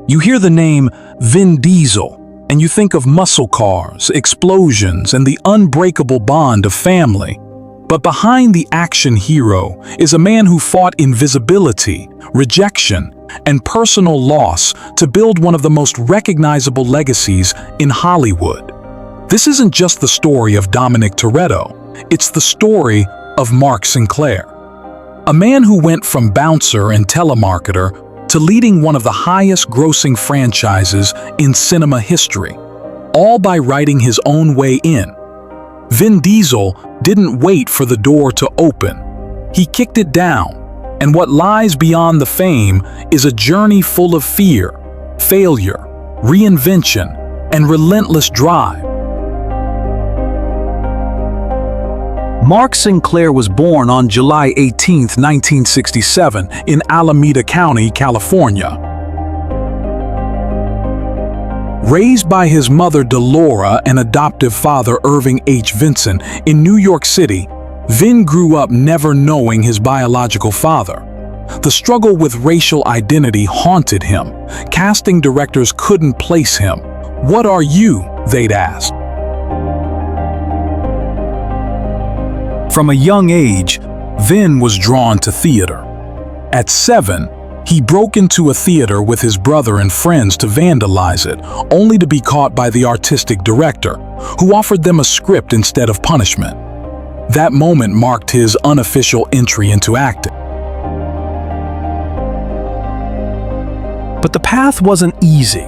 You hear the name Vin Diesel, and you think of muscle cars, explosions, and the unbreakable bond of family. But behind the action hero is a man who fought invisibility, rejection, and personal loss to build one of the most recognizable legacies in Hollywood. This isn't just the story of Dominic Toretto, it's the story of Mark Sinclair. A man who went from bouncer and telemarketer to leading one of the highest-grossing franchises in cinema history, all by writing his own way in. Vin Diesel didn't wait for the door to open. He kicked it down, and what lies beyond the fame is a journey full of fear, failure, reinvention, and relentless drive. Mark Sinclair was born on July 18, 1967, in Alameda County, California. Raised by his mother Delora and adoptive father Irving H. Vinson in New York City, Vin grew up never knowing his biological father. The struggle with racial identity haunted him. Casting directors couldn't place him. "What are you?" they'd ask. From a young age, Vin was drawn to theater. At 7, he broke into a theater with his brother and friends to vandalize it, only to be caught by the artistic director, who offered them a script instead of punishment. That moment marked his unofficial entry into acting. But the path wasn't easy.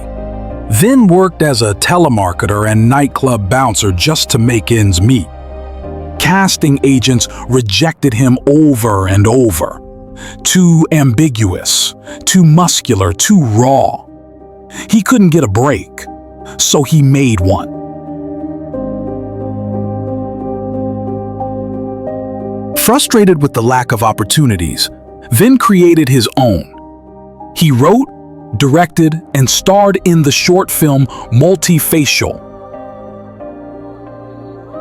Vin worked as a telemarketer and nightclub bouncer just to make ends meet. Casting agents rejected him over and over. Too ambiguous, too muscular, too raw. He couldn't get a break, so he made one. Frustrated with the lack of opportunities, Vin created his own. He wrote, directed, and starred in the short film Multifacial,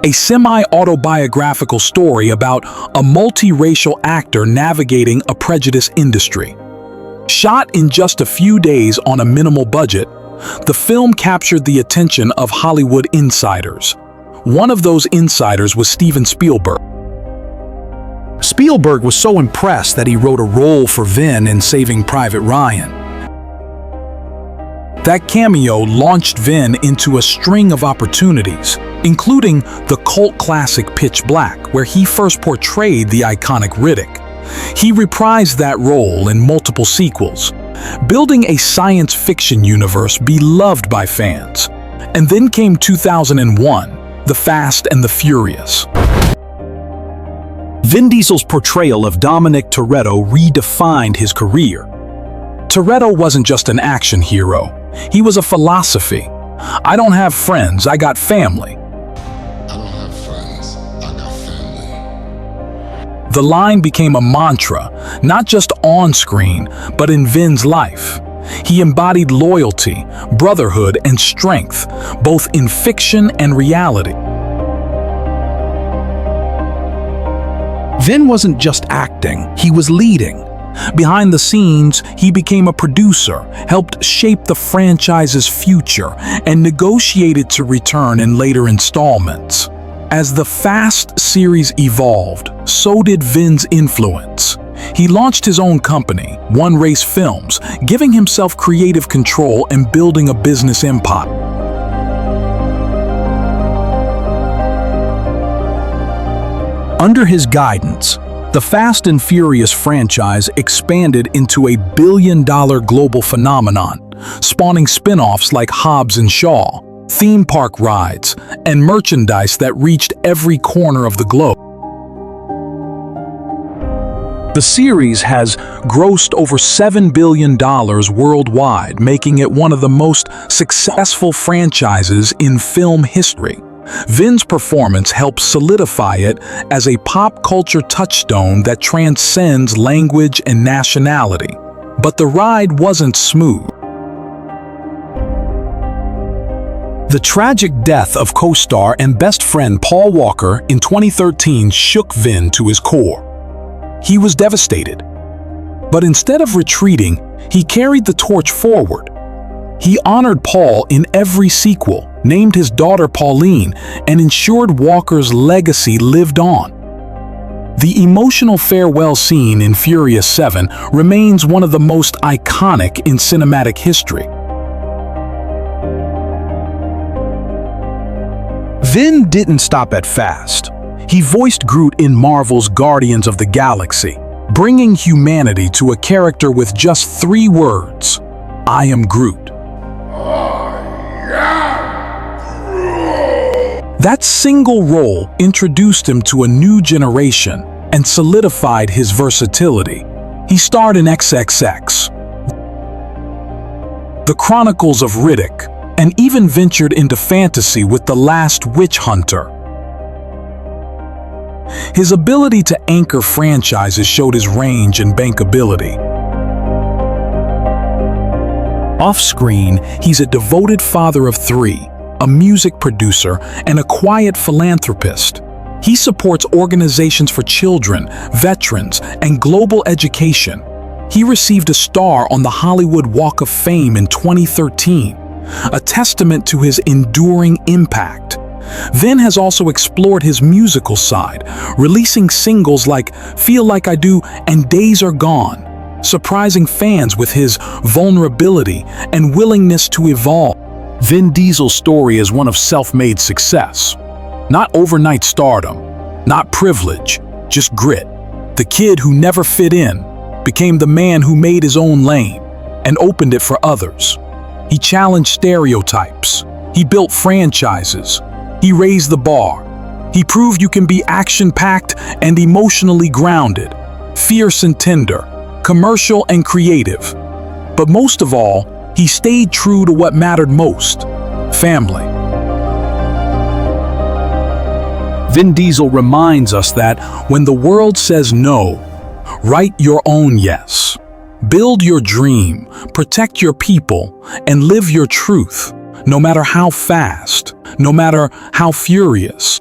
a semi-autobiographical story about a multiracial actor navigating a prejudiced industry. Shot in just a few days on a minimal budget, the film captured the attention of Hollywood insiders. One of those insiders was Steven Spielberg. Spielberg was so impressed that he wrote a role for Vin in Saving Private Ryan. That cameo launched Vin into a string of opportunities, including the cult classic Pitch Black, where he first portrayed the iconic Riddick. He reprised that role in multiple sequels, building a science fiction universe beloved by fans. And then came 2001, The Fast and the Furious. Vin Diesel's portrayal of Dominic Toretto redefined his career. Toretto wasn't just an action hero. He was a philosophy. "I don't have friends, I got family." I don't have friends, I got family. The line became a mantra, not just on screen, but in Vin's life. He embodied loyalty, brotherhood, and strength, both in fiction and reality. Vin wasn't just acting, he was leading. Behind the scenes, he became a producer, helped shape the franchise's future, and negotiated to return in later installments. As the Fast series evolved, so did Vin's influence. He launched his own company, One Race Films, giving himself creative control and building a business empire. Under his guidance, the Fast and Furious franchise expanded into a billion-dollar global phenomenon, spawning spin-offs like Hobbs and Shaw, theme park rides, and merchandise that reached every corner of the globe. The series has grossed over $7 billion worldwide, making it one of the most successful franchises in film history. Vin's performance helps solidify it as a pop culture touchstone that transcends language and nationality. But the ride wasn't smooth. The tragic death of co-star and best friend Paul Walker in 2013 shook Vin to his core. He was devastated. But instead of retreating, he carried the torch forward. He honored Paul in every sequel, named his daughter Pauline, and ensured Walker's legacy lived on. The emotional farewell scene in Furious 7 remains one of the most iconic in cinematic history. Vin didn't stop at Fast. He voiced Groot in Marvel's Guardians of the Galaxy, bringing humanity to a character with just 3 words: I am Groot. That single role introduced him to a new generation and solidified his versatility. He starred in XXX, The Chronicles of Riddick, and even ventured into fantasy with The Last Witch Hunter. His ability to anchor franchises showed his range and bankability. Off-screen, he's a devoted father of 3, a music producer, and a quiet philanthropist. He supports organizations for children, veterans, and global education. He received a star on the Hollywood Walk of Fame in 2013, a testament to his enduring impact. Vin has also explored his musical side, releasing singles like Feel Like I Do and Days Are Gone, surprising fans with his vulnerability and willingness to evolve. Vin Diesel's story is one of self-made success. Not overnight stardom, not privilege, just grit. The kid who never fit in became the man who made his own lane and opened it for others. He challenged stereotypes. He built franchises. He raised the bar. He proved you can be action-packed and emotionally grounded, fierce and tender, commercial and creative. But most of all, he stayed true to what mattered most: family. Vin Diesel reminds us that when the world says no, write your own yes. Build your dream, protect your people, and live your truth, no matter how fast, no matter how furious.